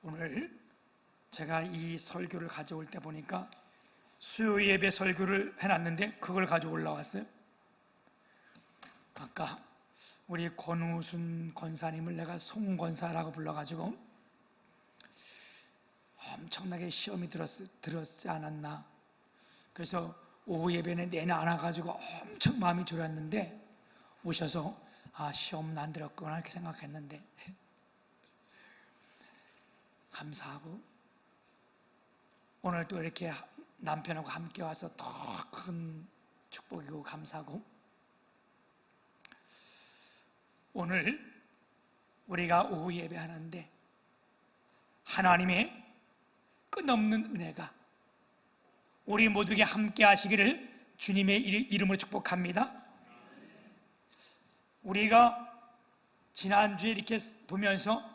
오늘 제가 이 설교를 가져올 때 보니까 수요 예배 설교를 해놨는데 그걸 가지고 올라왔어요. 아까 우리 권우순 권사님을 내가 송권사라고 불러가지고 엄청나게 시험이 들었지 않았나. 그래서 오후 예배는 내내 안 와가지고 엄청 마음이 졸였는데 오셔서 시험 안 들었구나 이렇게 생각했는데 감사하고, 오늘 또 이렇게 남편하고 함께 와서 더 큰 축복이고 감사하고, 오늘 우리가 오후 예배하는데 하나님의 끝없는 은혜가 우리 모두에게 함께 하시기를 주님의 이름으로 축복합니다. 우리가 지난주에 이렇게 보면서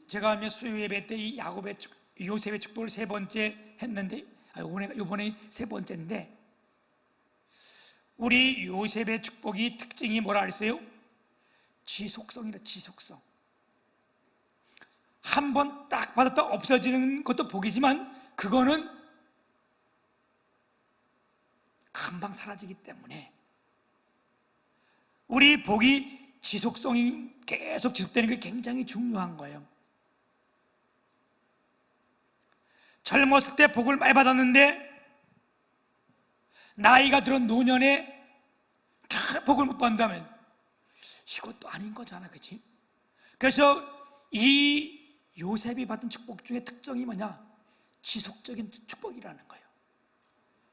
제가 수요 예배 때 이 요셉의 축복을 세 번째 했는데, 이번에 세 번째인데, 우리 요셉의 축복이 특징이 뭐라 그랬어요? 지속성이라. 지속성. 한 번 딱 받았다 없어지는 것도 복이지만 그거는 금방 사라지기 때문에 우리 복이 지속성이 계속 지속되는 게 굉장히 중요한 거예요. 젊었을 때 복을 많이 받았는데 나이가 들은 노년에 복을 못 받는다면 이것도 아닌 거잖아, 그치? 그래서 이 요셉이 받은 축복 중에 특징이 뭐냐? 지속적인 축복이라는 거예요.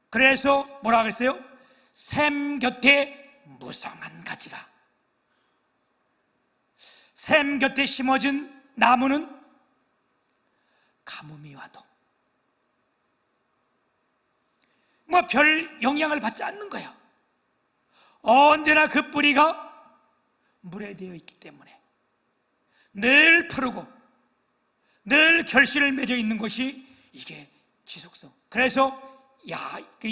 그래서 뭐라 그랬어요? 샘 곁에 무성한 가지라. 샘 곁에 심어진 나무는 가뭄이 와도 별 영향을 받지 않는 거야. 언제나 그 뿌리가 물에 되어 있기 때문에 늘 푸르고 늘 결실을 맺어 있는 것이 이게 지속성. 그래서 그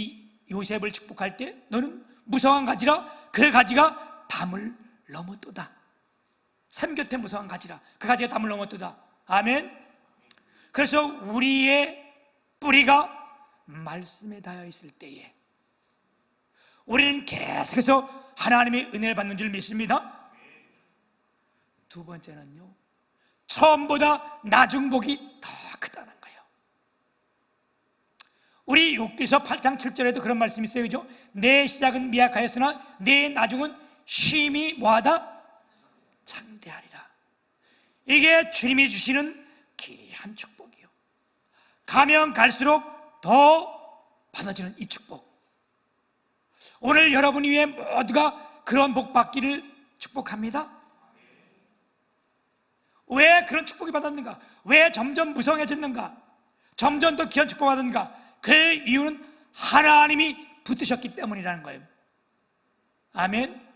요셉을 축복할 때 너는 무성한 가지라. 그 가지가 담을 넘어도다. 샘 곁에 무성한 가지라. 그 가지가 담을 넘어도다. 아멘. 그래서 우리의 뿌리가 말씀에 닿아 있을 때에 우리는 계속해서 하나님의 은혜를 받는 줄 믿습니다. 두 번째는요, 처음보다 나중 복이 더 크다는 거예요. 우리 욥기서 8장 7절에도 그런 말씀이 있어요, 그죠? 내 시작은 미약하였으나 내 나중은 힘이 뭐하다? 창대하리라. 이게 주님이 주시는 귀한 축복이요. 가면 갈수록 더 받아지는 이 축복. 오늘 여러분 위에 모두가 그런 복 받기를 축복합니다. 왜 그런 축복이 받았는가? 왜 점점 무성해졌는가? 점점 더 귀한 축복 받았는가? 그 이유는 하나님이 붙으셨기 때문이라는 거예요. 아멘.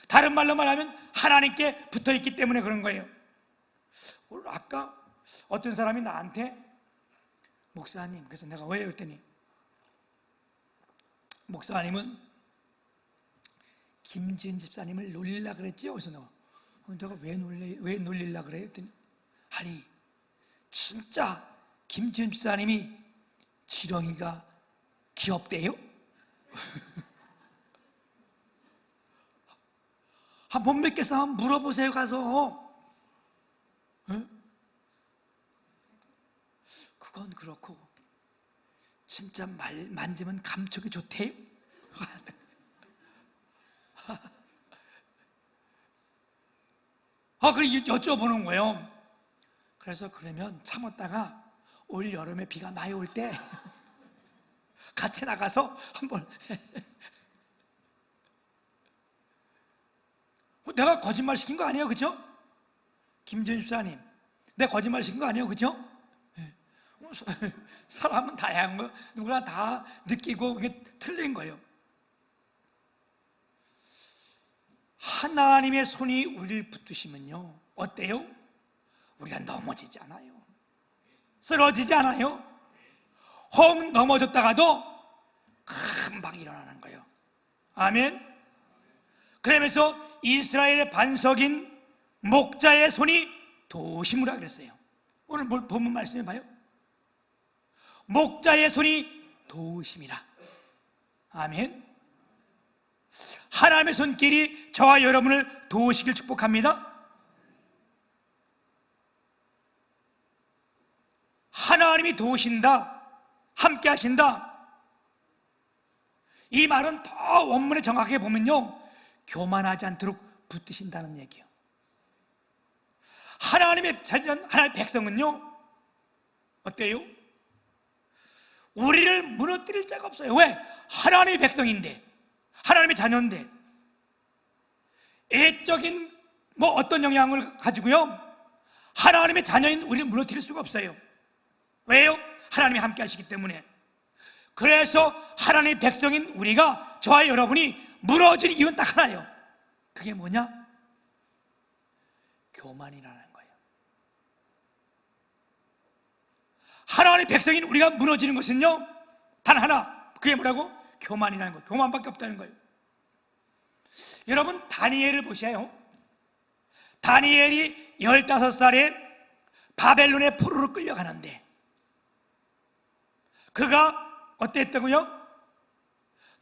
다른 말로 말하면 하나님께 붙어있기 때문에 그런 거예요. 아까 어떤 사람이 나한테 목사님, 그래서 내가 왜요? 했더니 목사님은 김지은 집사님을 놀리려고 그랬지? 어디서 내가 왜 놀리려고 그래요? 했더니 아니 진짜 김지은 집사님이 지렁이가 귀엽대요? 못 뵙겠어 한번 물어보세요 가서. 그건 그렇고 진짜 만지면 감촉이 좋대요? 그래 여쭤보는 거예요. 그래서 그러면 참았다가 올 여름에 비가 많이 올 때 같이 나가서 한번 내가 거짓말 시킨 거 아니에요, 그죠? 김전 집사님, 내가 거짓말 시킨 거 아니에요, 그죠? 사람은 다양한 거 누구나 다 느끼고 그게 틀린 거예요. 하나님의 손이 우리를 붙드시면요 어때요? 우리가 넘어지지 않아요. 쓰러지지 않아요. 혹 넘어졌다가도 금방 일어나는 거예요. 아멘. 그러면서 이스라엘의 반석인 목자의 손이 도심으로 그랬어요. 오늘 본문 말씀해 봐요. 목자의 손이 도우심이라. 아멘. 하나님의 손길이 저와 여러분을 도우시길 축복합니다. 하나님이 도우신다, 함께 하신다, 이 말은 더 원문에 정확하게 보면요, 교만하지 않도록 붙드신다는 얘기예요. 하나님의 자녀, 하나님의 백성은요 어때요? 우리를 무너뜨릴 자가 없어요. 왜? 하나님의 백성인데, 하나님의 자녀인데. 애적인 어떤 영향을 가지고요, 하나님의 자녀인 우리를 무너뜨릴 수가 없어요. 왜요? 하나님이 함께 하시기 때문에. 그래서 하나님의 백성인 우리가, 저와 여러분이 무너질 이유는 딱 하나예요. 그게 뭐냐? 교만이라는 거예요. 하나님의 백성인 우리가 무너지는 것은요 단 하나, 그게 뭐라고? 교만이라는 거예요. 교만밖에 없다는 거예요. 여러분, 다니엘을 보셔요. 다니엘이 15살에 바벨론의 포로로 끌려가는데, 그가 어땠다고요?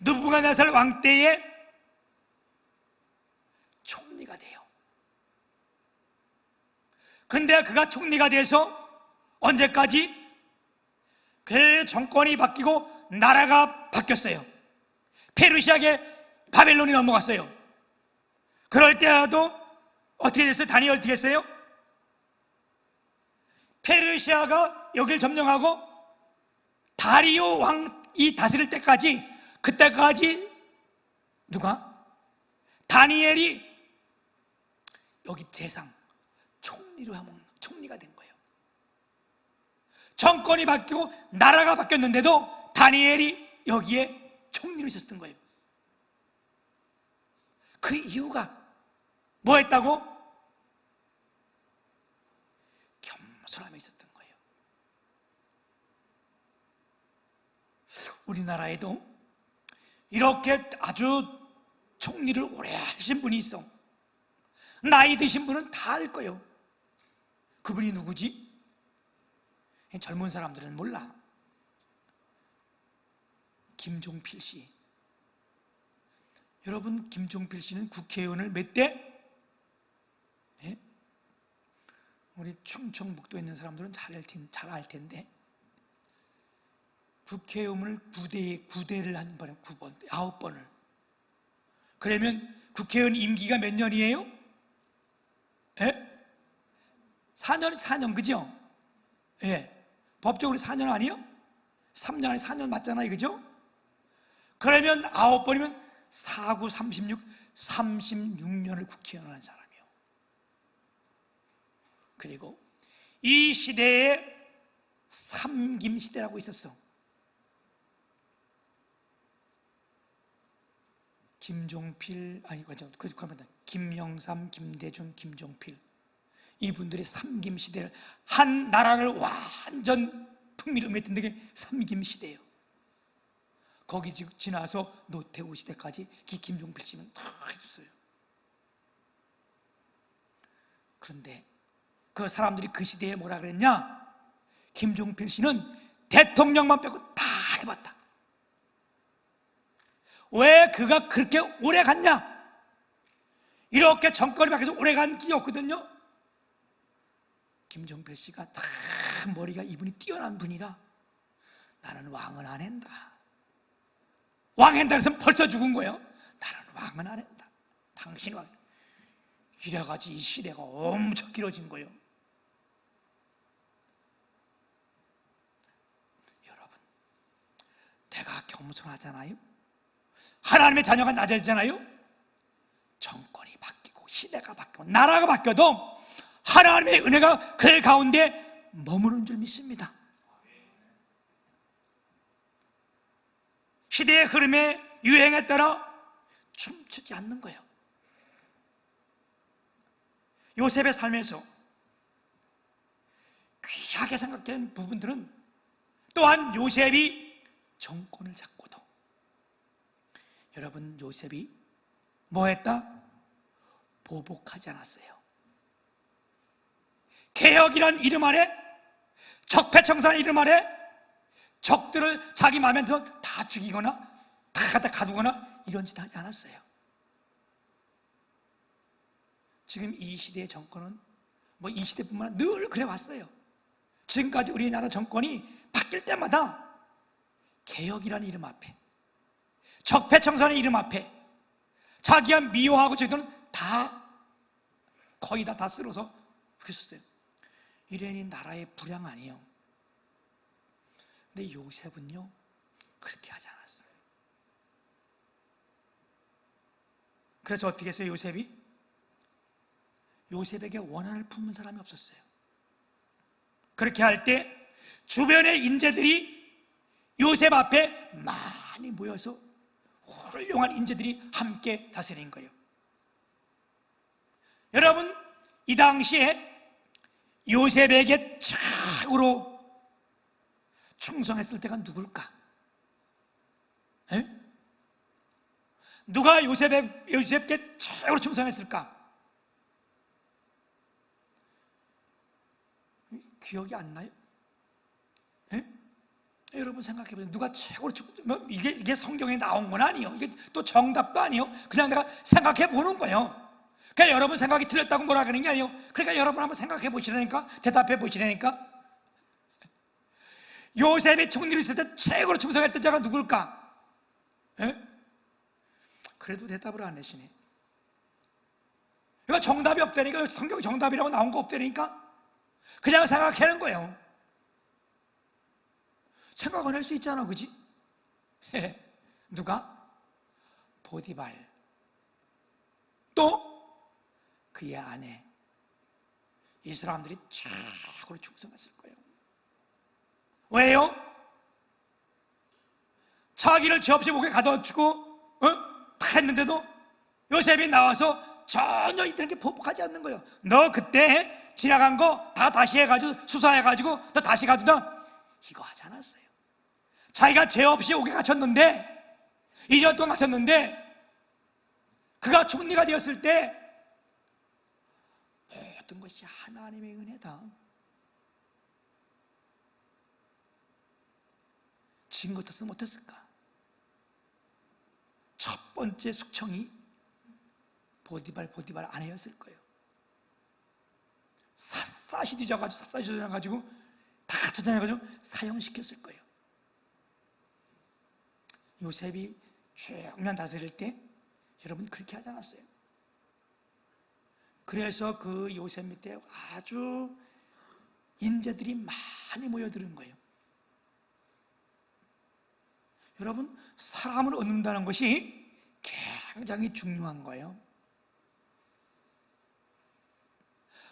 느부갓네살 왕 때에 총리가 돼요. 근데 그가 총리가 돼서 언제까지? 그 정권이 바뀌고 나라가 바뀌었어요. 페르시아계 바벨론이 넘어갔어요. 그럴 때라도 어떻게 됐어요? 다니엘 어떻게 했어요? 페르시아가 여길 점령하고 다리오 왕이 다스릴 때까지, 그때까지 누가? 다니엘이 여기 재상 총리로 하면 총리가 된 거예요. 정권이 바뀌고 나라가 바뀌었는데도 다니엘이 여기에 총리로 있었던 거예요. 그 이유가 뭐였다고? 겸손함에 있었던 거예요. 우리나라에도 이렇게 아주 총리를 오래 하신 분이 있어. 나이 드신 분은 다 알 거예요. 그분이 누구지? 젊은 사람들은 몰라. 김종필 씨. 여러분, 김종필 씨는 국회의원을 몇 대? 예? 우리 충청북도에 있는 사람들은 잘 알 텐데, 국회의원을 9대를 한 번에 9번, 9번을. 그러면 국회의원 임기가 몇 년이에요? 예? 4년, 그죠? 예. 법적으로 4년 아니에요? 3년 아니 4년 맞잖아요, 그죠? 그러면 9번이면 4, 9, 36, 36년을 국회의원을 한 사람이에요. 그리고 이 시대에 삼김시대라고 있었어. 김종필, 김영삼, 김대중, 김종필, 이분들이 삼김시대를, 한 나라를 완전 풍미를 음했던 게 삼김시대예요. 거기 지나서 노태우 시대까지 김종필 씨는 다 있었어요. 그런데 그 사람들이 그 시대에 뭐라 그랬냐? 김종필 씨는 대통령만 빼고 다 해봤다. 왜 그가 그렇게 오래 갔냐? 이렇게 정권이 바뀌어서 오래 간 게 없거든요. 김종필 씨가 다 머리가, 이분이 뛰어난 분이라, 나는 왕은 안 한다. 왕 한다 그래서 벌써 죽은 거예요. 나는 왕은 안 한다. 당신 왕. 이래가지고 이 시대가 엄청 길어진 거예요. 여러분, 내가 겸손하잖아요. 하나님의 자녀가 낮아지잖아요. 정권이 바뀌고 시대가 바뀌고 나라가 바뀌어도 하나님의 은혜가 그 가운데 머무는 줄 믿습니다. 시대의 흐름에, 유행에 따라 춤추지 않는 거예요. 요셉의 삶에서 귀하게 생각된 부분들은, 또한 요셉이 정권을 잡고도, 여러분, 요셉이 뭐 했다? 보복하지 않았어요. 개혁이란 이름 아래 적폐청산의 이름 아래 적들을 자기 마음에 들어 다 죽이거나 다 갖다 가두거나 이런 짓 하지 않았어요. 지금 이 시대의 정권은 뭐 이 시대뿐만 아니라 늘 그래 왔어요. 지금까지 우리나라 정권이 바뀔 때마다 개혁이라는 이름 앞에, 적폐청산의 이름 앞에 자기가 미워하고 저희들은 다 거의 다 쓸어서 그랬었어요. 이래니 나라의 불량 아니에요. 근데 요셉은요 그렇게 하지 않았어요. 그래서 어떻게 했어요? 요셉에게 원한을 품은 사람이 없었어요. 그렇게 할 때 주변의 인재들이 요셉 앞에 많이 모여서 훌륭한 인재들이 함께 다스린 거예요. 여러분, 이 당시에 요셉에게 최고로 충성했을 때가 누굴까? 에? 누가 요셉께 최고로 충성했을까? 기억이 안 나요? 에? 여러분 생각해보세요. 누가 최고로 이게 성경에 나온 건 아니에요. 이게 또 정답도 아니에요. 그냥 내가 생각해 보는 거예요. 그러니까 여러분 생각이 틀렸다고 뭐라 그러는 게 아니에요. 그러니까 여러분 한번 생각해 보시라니까, 대답해 보시라니까. 요셉이 총리를 있을 때 최고로 충성했던 자가 누굴까? 에? 그래도 대답을 안 하시네. 그러니까 정답이 없다니까. 성경 정답이라고 나온 거 없다니까. 그냥 생각하는 거예요. 생각은 할 수 있잖아, 그지? 누가? 보디발. 또 그의 아내. 이 사람들이 최고로 충성했을 거예요. 왜요? 자기를 죄없이 목에 가둬두고 다 했는데도 요셉이 나와서 전혀 이들에게 보복하지 않는 거예요. 너 그때 지나간 거 다 다시 해가지고 수사해가지고 너 다시 가두다, 이거 하지 않았어요. 자기가 죄 없이 옥에 갇혔는데, 2년 동안 갇혔는데, 그가 총리가 되었을 때 모든 것이 하나님의 은혜다. 진 것도 못했을까? 첫 번째 숙청이 보디발 아내였을 거예요. 샅샅이 뒤져가지고 다 찾아내가지고 사형시켰을 거예요. 요셉이 쭉 년 다스릴 때 여러분 그렇게 하지 않았어요? 그래서 그 요셉 밑에 아주 인재들이 많이 모여드는 거예요. 여러분, 사람을 얻는다는 것이 굉장히 중요한 거예요.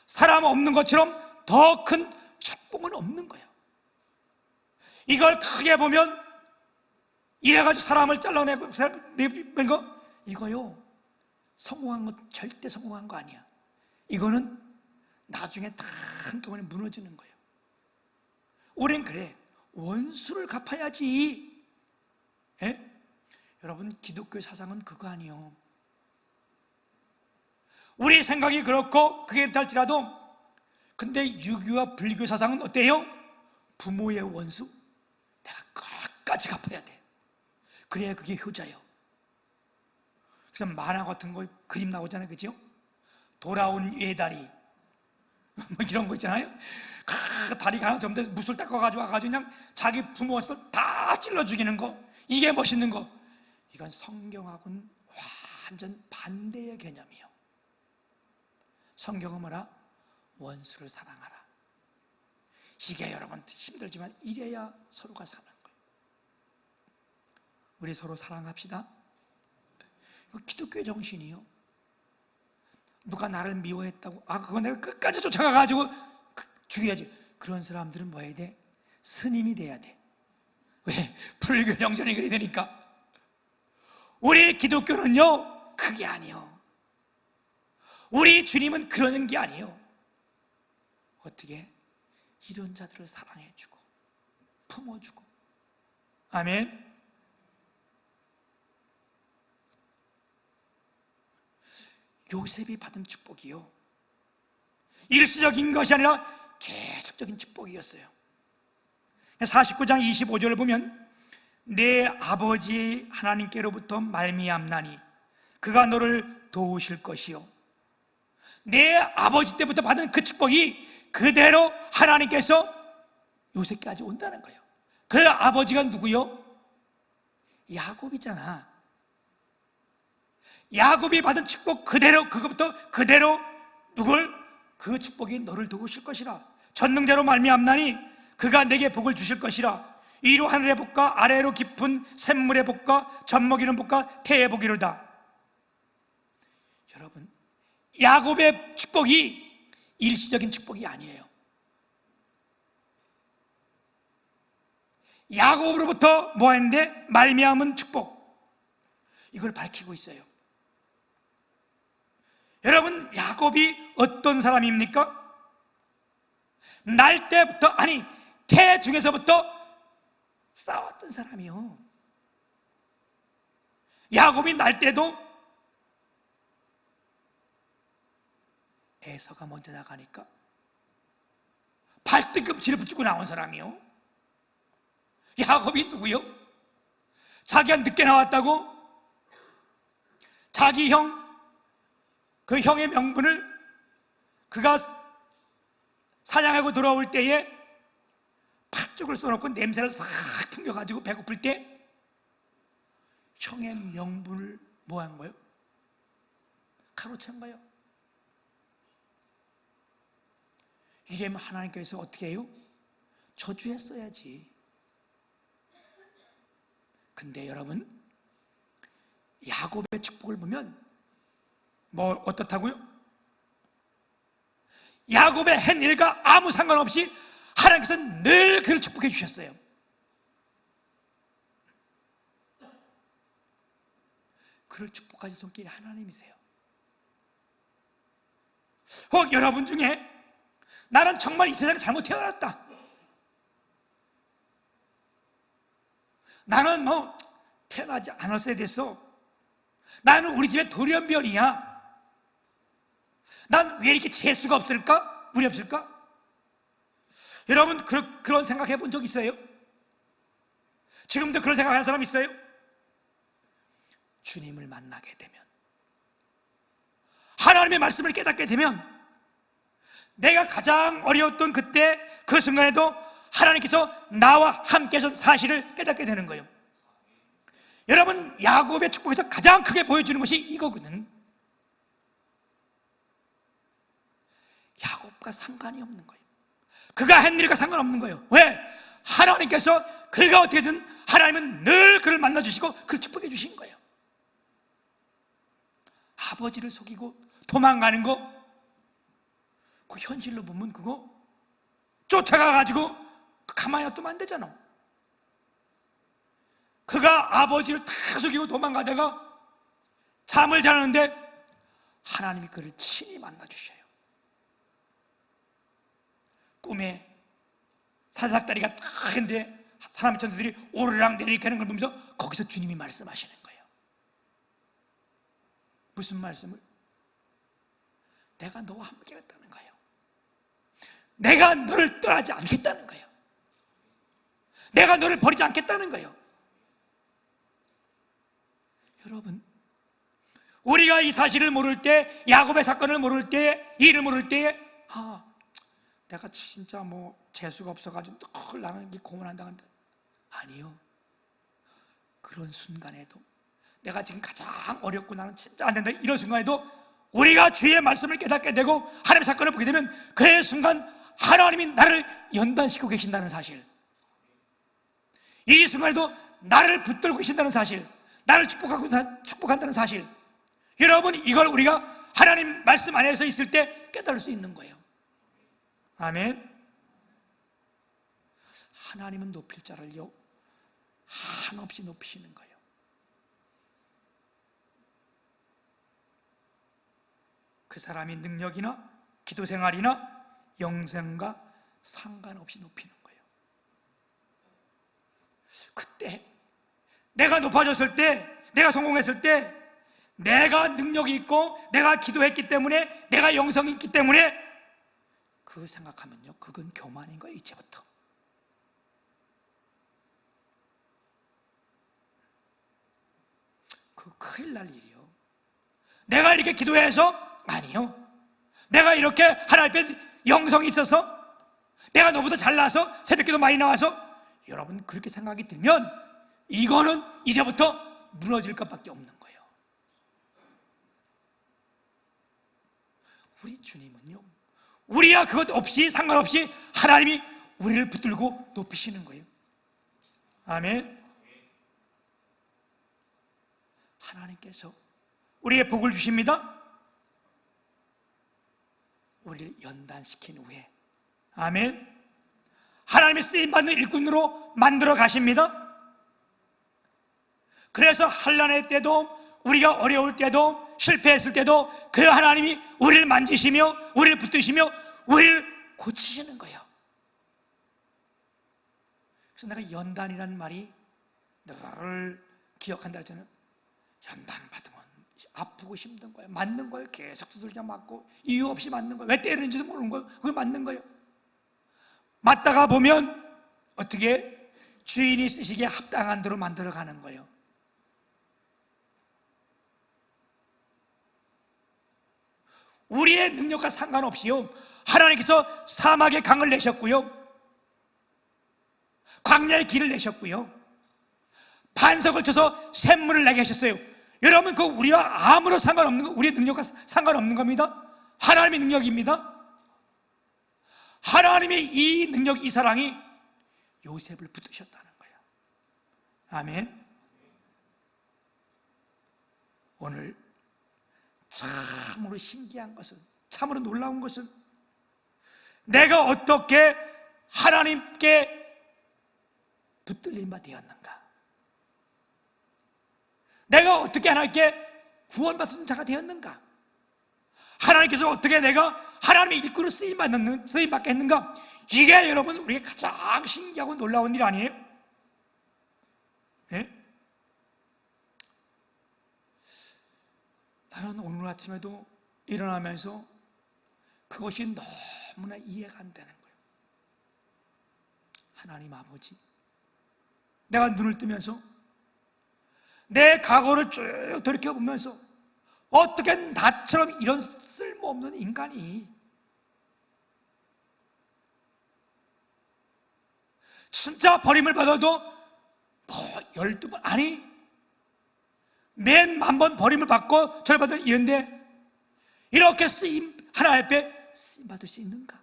사람 없는 것처럼 더 큰 축복은 없는 거예요. 이걸 크게 보면 이래가지고 사람을 잘라내고 거 이거요 성공한 거, 절대 성공한 거 아니야. 이거는 나중에 다 한꺼번에 무너지는 거예요. 우린 그래, 원수를 갚아야지. 에? 여러분, 기독교의 사상은 그거 아니에요. 우리 생각이 그렇고 그게 그렇달지라도, 근데 유교와 불교 사상은 어때요? 부모의 원수 내가 끝까지 갚아야 돼. 그래야 그게 효자예요. 그래서 만화 같은 거 그림 나오잖아요, 그죠? 돌아온 예다리 뭐 이런 거 있잖아요. 다리가 하나 전부 무술 닦아가지고 와가지고 그냥 자기 부모 원수를 다 찔러 죽이는 거, 이게 멋있는 거. 이건 성경하고는 완전 반대의 개념이에요. 성경은 뭐라? 원수를 사랑하라. 이게 여러분 힘들지만 이래야 서로가 사는 거예요. 우리 서로 사랑합시다. 이거 기독교의 정신이요. 누가 나를 미워했다고, 그거 내가 끝까지 쫓아가가지고 죽여야지. 그런 사람들은 뭐 해야 돼? 스님이 돼야 돼. 왜? 불교 정전이 그리 되니까. 우리 기독교는요 그게 아니에요. 우리 주님은 그러는 게 아니에요. 어떻게? 이런 자들을 사랑해주고 품어주고. 아멘. 요셉이 받은 축복이요, 일시적인 것이 아니라 계속적인 축복이었어요. 49장 25절을 보면 내 아버지 하나님께로부터 말미암나니 그가 너를 도우실 것이요, 내 아버지 때부터 받은 그 축복이 그대로 하나님께서 요셉까지 온다는 거예요. 그 아버지가 누구요? 야곱이잖아. 야곱이 받은 축복 그대로, 그것부터 그대로 누굴? 그 축복이 너를 도우실 것이라. 전능자로 말미암나니 그가 내게 복을 주실 것이라. 위로 하늘의 복과 아래로 깊은 샘물의 복과 젖먹이는 복과 태의 복이로다. 여러분, 야곱의 축복이 일시적인 축복이 아니에요. 야곱으로부터 뭐 했는데? 말미암은 축복, 이걸 밝히고 있어요. 여러분, 야곱이 어떤 사람입니까? 날 때부터, 아니 태 중에서부터 싸웠던 사람이요. 야곱이 날 때도 에서가 먼저 나가니까 발등꿈치를 붙이고 나온 사람이요. 야곱이 누구요? 자기가 늦게 나왔다고 자기 형, 그 형의 명분을 그가 사냥하고 돌아올 때에 팥죽을 쏘놓고 냄새를 싹 풍겨가지고 배고플 때 형의 명분을 뭐 한 거예요? 가로챈 거예요. 이러면 하나님께서 어떻게 해요? 저주했어야지. 근데 여러분, 야곱의 축복을 보면 뭐 어떻다고요? 야곱의 한 일과 아무 상관없이 하나님께서 늘 그를 축복해 주셨어요. 그를 축복하신 손길이 하나님이세요. 혹 여러분 중에 나는 정말 이 세상에 잘못 태어났다, 나는 뭐 태어나지 않았어야 됐어, 나는 우리 집에 돌연변이야, 난 왜 이렇게 재수가 없을까? 운이 없을까? 여러분, 그런 생각해 본 적 있어요? 지금도 그런 생각하는 사람 있어요? 주님을 만나게 되면, 하나님의 말씀을 깨닫게 되면, 내가 가장 어려웠던 그때 그 순간에도 하나님께서 나와 함께 하신 사실을 깨닫게 되는 거예요. 여러분, 야곱의 축복에서 가장 크게 보여주는 것이 이거거든. 야곱과 상관이 없는 거예요. 그가 한 일과 상관없는 거예요. 왜? 하나님께서 그가 어떻게든, 하나님은 늘 그를 만나주시고 그를 축복해 주신 거예요. 아버지를 속이고 도망가는 거, 그 현실로 보면 그거 쫓아가가지고 가만히 놔두면 안 되잖아. 그가 아버지를 다 속이고 도망가다가 잠을 자는데 하나님이 그를 친히 만나주셔요. 꿈에 사닥다리가 탁 했는데 사람의 천사들이 오르락 내리락 하는 걸 보면서 거기서 주님이 말씀하시는 거예요. 무슨 말씀을? 내가 너와 함께 했다는 거예요. 내가 너를 떠나지 않겠다는 거예요. 내가 너를 버리지 않겠다는 거예요. 여러분, 우리가 이 사실을 모를 때, 야곱의 사건을 모를 때, 이 일을 모를 때에 내가 진짜 뭐 재수가 없어가지고 늘 나는 이 고문한다는데, 아니요. 그런 순간에도, 내가 지금 가장 어렵고 나는 진짜 안 된다, 이런 순간에도 우리가 주의 말씀을 깨닫게 되고 하나님의 사건을 보게 되면 그 순간 하나님이 나를 연단시키고 계신다는 사실, 이 순간에도 나를 붙들고 계신다는 사실, 나를 축복한다는 사실, 여러분, 이걸 우리가 하나님 말씀 안에서 있을 때 깨달을 수 있는 거예요. 아멘. 하나님은 높일 자를요 한없이 높이시는 거예요. 그 사람이 능력이나 기도 생활이나 영생과 상관없이 높이는 거예요. 그때 내가 높아졌을 때, 내가 성공했을 때, 내가 능력이 있고 내가 기도했기 때문에, 내가 영성이 있기 때문에, 그 생각하면요 그건 교만인 거예요. 이제부터 그 큰일 날 일이요. 내가 이렇게 기도해서 아니요. 내가 이렇게 하나님 앞에 영성이 있어서, 내가 너보다 잘나서 새벽기도 많이 나와서, 여러분 그렇게 생각이 들면 이거는 이제부터 무너질 것밖에 없는 거예요. 우리 주님은요, 우리야 그것 없이 상관없이 하나님이 우리를 붙들고 높이시는 거예요. 아멘. 하나님께서 우리에게 복을 주십니다. 우리를 연단시킨 후에, 아멘, 하나님의 쓰임받는 일꾼으로 만들어 가십니다. 그래서 환난의 때도, 우리가 어려울 때도, 실패했을 때도 그 하나님이 우리를 만지시며 우리를 붙드시며 우리를 고치시는 거예요. 그래서 내가 연단이라는 말이 늘 기억한다 했잖아요. 연단 받으면 아프고 힘든 거예요. 맞는 거예요. 계속 두들겨 맞고 이유 없이 맞는 거예요. 왜 때리는지도 모르는 거예요. 그걸 맞는 거예요. 맞다가 보면 어떻게 주인이 쓰시기에 합당한 대로 만들어가는 거예요. 우리의 능력과 상관없이요, 하나님께서 사막에 강을 내셨고요, 광야의 길을 내셨고요, 반석을 쳐서 샘물을 나게 하셨어요. 여러분, 그 우리와 아무런 상관없는 거, 우리의 능력과 상관없는 겁니다. 하나님의 능력입니다. 하나님의 이 능력, 이 사랑이 요셉을 붙드셨다는 거예요. 아멘. 오늘 참으로 신기한 것은, 참으로 놀라운 것은, 내가 어떻게 하나님께 붙들림 바 되었는가, 내가 어떻게 하나님께 구원받은 자가 되었는가, 하나님께서 어떻게 내가 하나님의 일꾼으로 쓰임받게 했는가, 이게 여러분 우리가 가장 신기하고 놀라운 일 아니에요? 예? 나는 오늘 아침에도 일어나면서 그것이 너무나 이해가 안 되는 거예요. 하나님 아버지, 내가 눈을 뜨면서 내 과거를 쭉 돌이켜보면서 어떻게 나처럼 이런 쓸모없는 인간이 진짜 버림을 받아도 뭐 12번, 아니 맨 10,000번 버림을 받고 절받은 이런데 이렇게 쓰임, 하나님 앞에 쓰임받을 수 있는가?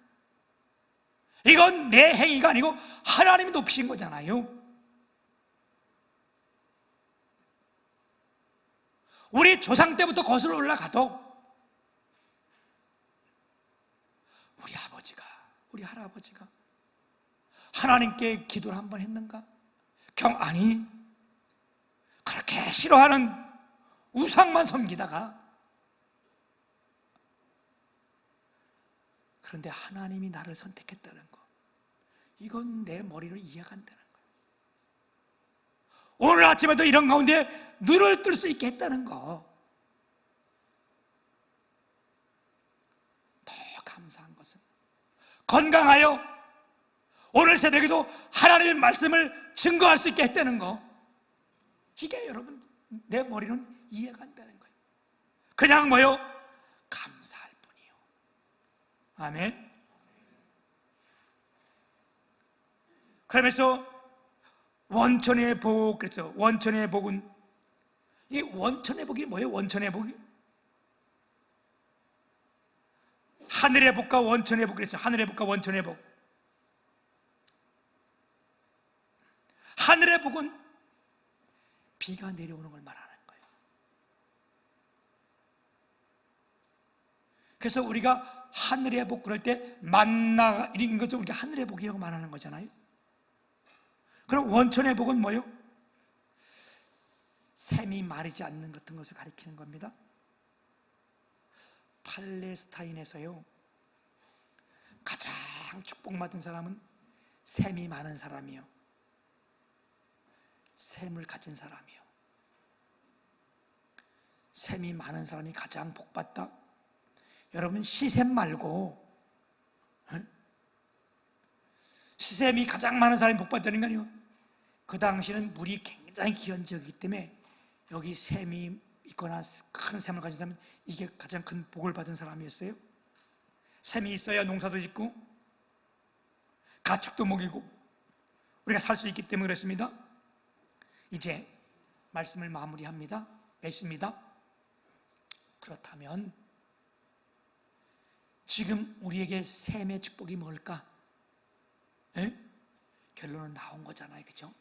이건 내 행위가 아니고 하나님이 높이신 거잖아요. 우리 조상 때부터 거슬러 올라가도 우리 아버지가, 우리 할아버지가 하나님께 기도를 한번 했는가? 아니, 그렇게 싫어하는 우상만 섬기다가, 그런데 하나님이 나를 선택했다는 거, 이건 내 머리로 이해가 안 되는 거예요. 오늘 아침에도 이런 가운데 눈을 뜰 수 있게 했다는 거, 더 감사한 것은 건강하여 오늘 새벽에도 하나님의 말씀을 증거할 수 있게 했다는 거, 이게 여러분 내 머리는 이해가 안 되는 거예요. 그냥 뭐요? 감사할 뿐이요. 아멘. 그러면서 원천의 복, 그래서 원천의 복은, 이 원천의 복이 뭐예요? 원천의 복이 하늘의 복과 원천의 복, 그래서 하늘의 복과 원천의 복. 하늘의 복은 비가 내려오는 걸 말하는 거예요. 그래서 우리가 하늘의 복 그럴 때 만나가 이런 것도 우리가 하늘의 복이라고 말하는 거잖아요. 그럼 원천의 복은 뭐예요? 샘이 마르지 않는 같은 것을 가리키는 겁니다. 팔레스타인에서요, 가장 축복받은 사람은 샘이 많은 사람이요, 샘을 가진 사람이요. 샘이 많은 사람이 가장 복받다. 여러분, 시샘 말고 시샘이 가장 많은 사람이 복받다는 거 아니에요. 그 당시는 물이 굉장히 귀한 지역이기 때문에 여기 샘이 있거나 큰 샘을 가진 사람은 이게 가장 큰 복을 받은 사람이었어요. 샘이 있어야 농사도 짓고 가축도 먹이고 우리가 살 수 있기 때문에 그렇습니다. 이제 말씀을 마무리합니다. 맺습니다. 그렇다면 지금 우리에게 샘의 축복이 뭘까? 에? 결론은 나온 거잖아요, 그죠?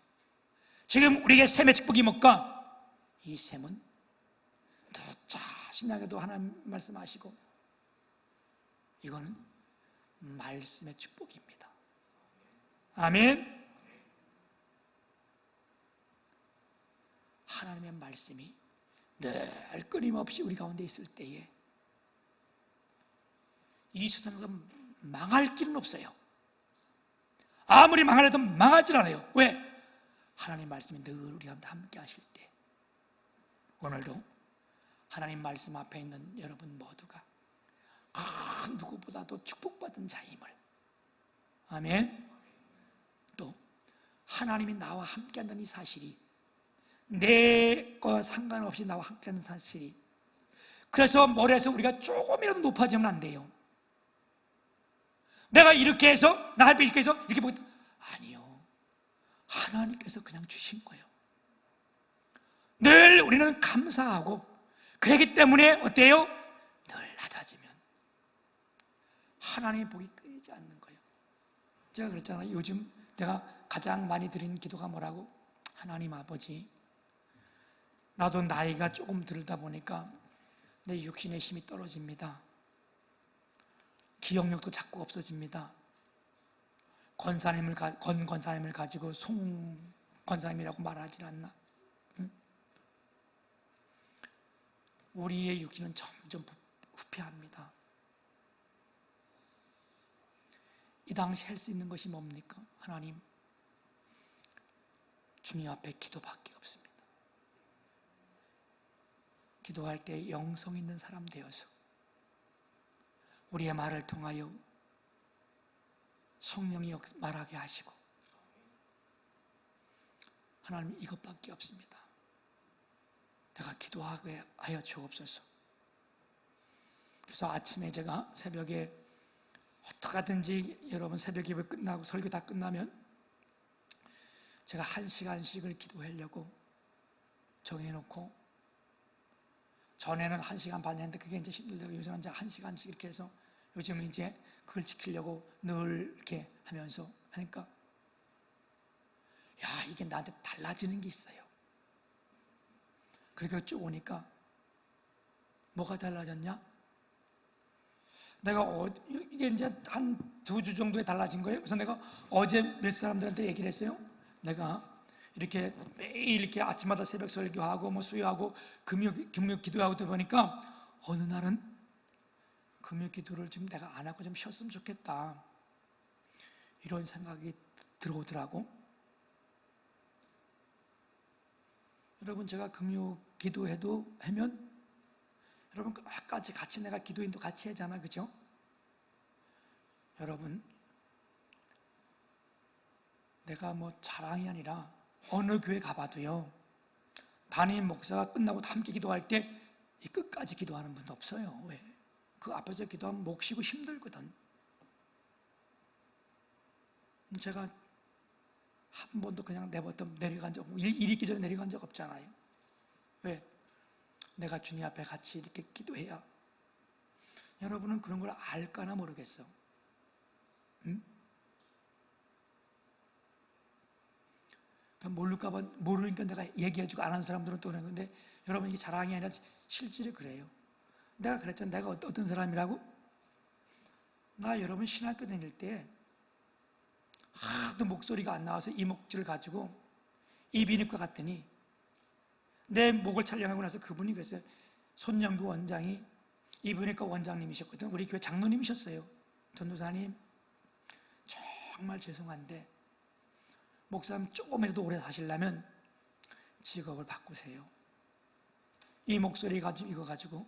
지금 우리에게 샘의 축복이 뭘까? 이 샘은 더 자신하게도 하나님 말씀하시고 이거는 말씀의 축복입니다. 아멘. 하나님의 말씀이 늘 끊임없이 우리 가운데 있을 때에 이 세상에서 망할 길은 없어요. 아무리 망하려도 망하질 않아요. 왜? 하나님 말씀이 늘 우리와 함께 하실 때 오늘도 하나님 말씀 앞에 있는 여러분 모두가 그 누구보다도 축복받은 자임을, 아멘. 또 하나님이 나와 함께한다는 이 사실이, 내 거와 상관없이 나와 함께하는 사실이, 그래서 머리에서 우리가 조금이라도 높아지면 안 돼요. 내가 이렇게 해서 나 할 때 이렇게 해서 이렇게 보겠다, 아니요. 하나님께서 그냥 주신 거예요. 늘 우리는 감사하고, 그렇기 때문에 어때요? 늘 낮아지면 하나님의 복이 끊이지 않는 거예요. 제가 그랬잖아요. 요즘 내가 가장 많이 드리는 기도가 뭐라고? 하나님 아버지, 나도 나이가 조금 들다 보니까 내 육신의 힘이 떨어집니다. 기억력도 자꾸 없어집니다. 권 권사님을 가지고 송 권사님이라고 말하지 않나? 응? 우리의 육신은 점점 후퇴합니다. 이 당시 할 수 있는 것이 뭡니까? 하나님, 주님 앞에 기도밖에 없습니다. 기도할 때 영성 있는 사람 되어서 우리의 말을 통하여 성령이 말하게 하시고, 하나님 이것밖에 없습니다. 내가 기도하게 하여 주옵소서. 그래서 아침에 제가 새벽에 어떻게 하든지 여러분 새벽 예배 끝나고 설교 다 끝나면 제가 1시간씩을 기도하려고 정해놓고, 전에는 1시간 반 했는데 그게 이제 힘들다고 요즘은 이제 1시간씩 이렇게 해서 요즘은 이제 그걸 지키려고 늘 이렇게 하면서 하니까, 야, 이게 나한테 달라지는 게 있어요. 그렇게 쭉 오니까 뭐가 달라졌냐? 내가 이게 이제 한 2주 정도에 달라진 거예요. 그래서 내가 어제 몇 사람들한테 얘기를 했어요. 내가 이렇게 매일 이렇게 아침마다 새벽 설교하고 뭐 수요하고 금요 기도하고 다 보니까 어느 날은 금요 기도를 좀 내가 안 하고 좀 쉬었으면 좋겠다, 이런 생각이 들어오더라고. 여러분, 제가 금요 기도해도 하면 여러분 끝까지 같이 내가 기도인도 같이 하잖아, 그죠? 여러분, 내가 뭐 자랑이 아니라 어느 교회 가봐도요, 담임 목사가 끝나고 함께 기도할 때 이 끝까지 기도하는 분도 없어요. 왜? 그 앞에서 기도하면 목 쉬고 힘들거든. 제가 한 번도 그냥 내버려 내려간 적, 일 있기 전에 내려간 적 없잖아요. 왜? 내가 주님 앞에 같이 이렇게 기도해야. 여러분은 그런 걸 알까나 모르겠어. 응? 모르니까 내가 얘기해주고 안 하는 사람들은 또 그런 건데, 여러분 이게 자랑이 아니라 실제로 그래요. 내가 그랬잖아. 내가 어떤 사람이라고? 나 여러분 신학교 다닐 때 하도 목소리가 안 나와서 이 목줄을 가지고 이비인후과 갔더니 내 목을 촬영하고 나서 그분이 그랬어요. 손영규 원장이 이비인후과 원장님이셨거든. 우리 교회 장로님이셨어요. 전도사님, 정말 죄송한데 목사님 조금이라도 오래 사시려면 직업을 바꾸세요. 이 목소리 가지고 이거 가지고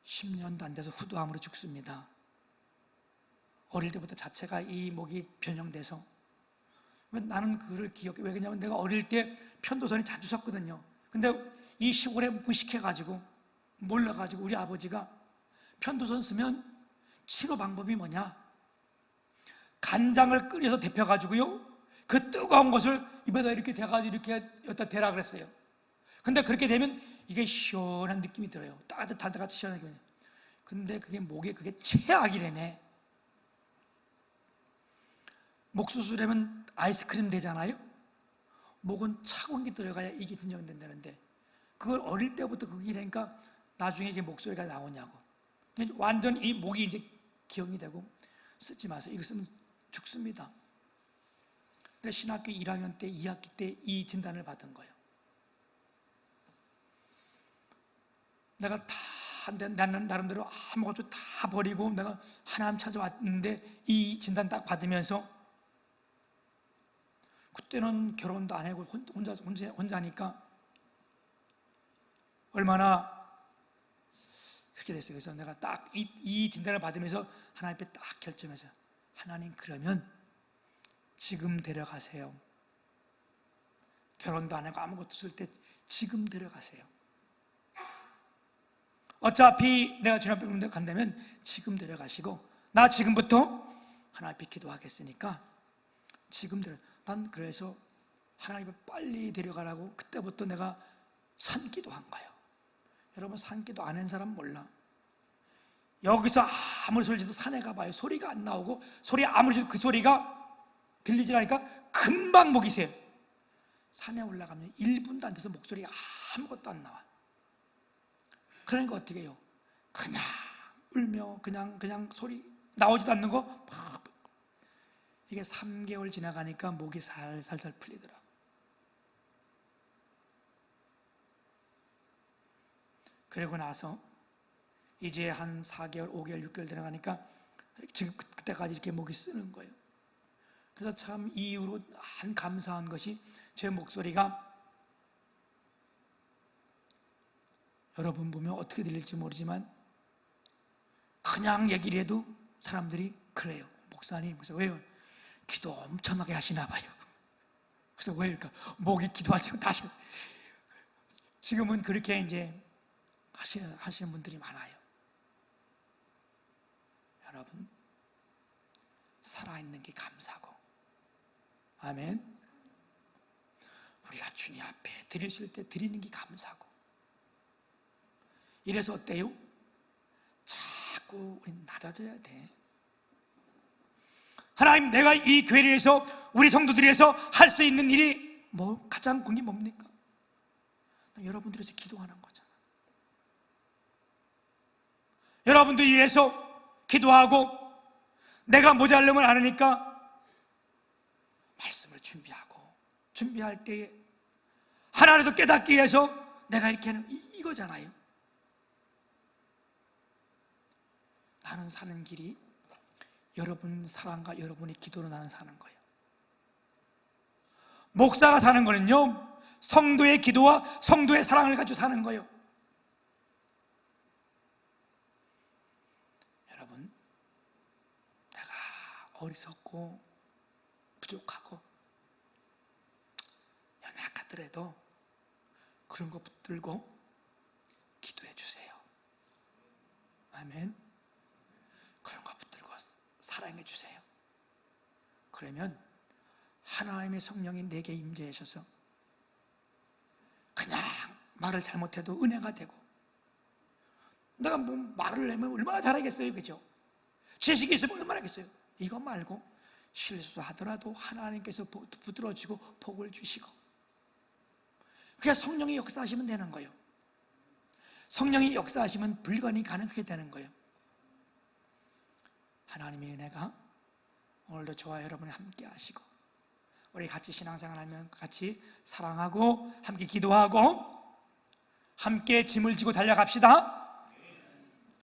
10년도 안 돼서 후두암으로 죽습니다. 어릴 때부터 자체가 이 목이 변형돼서. 나는 그를 기억해. 왜 그러냐면 내가 어릴 때 편도선이 자주 섰거든요. 근데 이 시골에 무식해가지고 몰라가지고 우리 아버지가 편도선 쓰면 치료 방법이 뭐냐? 간장을 끓여서 데펴가지고요, 그 뜨거운 것을 입에다 이렇게 대가지고 이렇게 여기다 대라 그랬어요. 근데 그렇게 되면 이게 시원한 느낌이 들어요. 따뜻한 데가 시원한 느낌이. 근데 그게 목에 그게 최악이래네. 목 수술하면 아이스크림 되잖아요. 목은 차가운 게 들어가야 이게 진정된다는데, 그걸 어릴 때부터 그게 이러니까 나중에 이게 목소리가 나오냐고. 완전 이 목이 이제 기억이 되고, 쓰지 마세요. 이거 쓰면 죽습니다. 근데 신학교 1학년 때, 2학기 때 이 진단을 받은 거예요. 내가 다, 나는 나름대로 아무것도 다 버리고 내가 하나님 찾아왔는데 이 진단 딱 받으면서, 그때는 결혼도 안 하고 혼자니까 얼마나 그렇게 됐어요. 그래서 내가 딱 이 진단을 받으면서 하나님 앞에 딱 결정해서, 하나님 그러면 지금 데려가세요. 결혼도 안 하고 아무것도 쓸 때 지금 데려가세요. 어차피 내가 주님 앞에 간다면 지금 데려가시고, 나 지금부터 하나님 앞에 기도하겠으니까 지금 난 그래서 하나님 앞에 빨리 데려가라고 그때부터 내가 산기도 한 거예요. 여러분, 산기도 안 한 사람 몰라. 여기서 아무리 소리 쳐도 산에 가봐요. 소리가 안 나오고, 소리 아무리 쳐도 그 소리가 들리지 않으니까 금방 목이 새요. 산에 올라가면 1분도 안 돼서 목소리가 아무것도 안 나와. 그러니까 어떻게 해요? 그냥 울며 그냥 소리 나오지도 않는 거. 이게 3개월 지나가니까 목이 살살 풀리더라고. 그리고 나서 이제 한 4개월, 5개월, 6개월 지나가니까 지금 그때까지 이렇게 목이 쓰는 거예요. 그래서 참 이 이후로 한 감사한 것이, 제 목소리가 여러분 보면 어떻게 들릴지 모르지만 그냥 얘기를 해도 사람들이 그래요. 목사님, 그래서 왜요? 기도 엄청나게 하시나 봐요. 그래서 왜요? 그러니까 목이 기도할 때 다시. 지금은 그렇게 이제 하시는 분들이 많아요. 여러분, 살아있는 게 감사고, 아멘. 우리가 주님 앞에 드리실 때 드리는 게 감사고. 이래서 어때요? 자꾸 우리 낮아져야 돼. 하나님, 내가 이 교회를 위해서, 우리 성도들을 위해서 할 수 있는 일이 가장 큰 게 뭡니까? 여러분들 위해서 기도하는 거잖아. 여러분들 위해서 기도하고, 내가 모자르면 안 하니까 말씀을 준비할 때에 하나라도 깨닫기 위해서 내가 이렇게 하는 이거잖아요. 나는 사는 길이 여러분 사랑과 여러분의 기도로 나는 사는 거예요. 목사가 사는 거는요, 성도의 기도와 성도의 사랑을 가지고 사는 거예요. 여러분, 내가 어리석고 부족하고 연약하더라도 그런 거 붙들고 기도해 주세요. 아멘. 그런 거 붙들고 사랑해 주세요. 그러면 하나님의 성령이 내게 임재하셔서 그냥 말을 잘못해도 은혜가 되고, 내가 뭐 말을 하면 얼마나 잘하겠어요, 그죠? 지식이 있으면 얼마나 하겠어요. 이거 말고 실수하더라도 하나님께서 붙들어주고 복을 주시고, 그게 성령이 역사하시면 되는 거예요. 성령이 역사하시면 불가능이 가능하게 되는 거예요. 하나님의 은혜가 오늘도 저와 여러분이 함께 하시고, 우리 같이 신앙생활하면 같이 사랑하고 함께 기도하고 함께 짐을 지고 달려갑시다.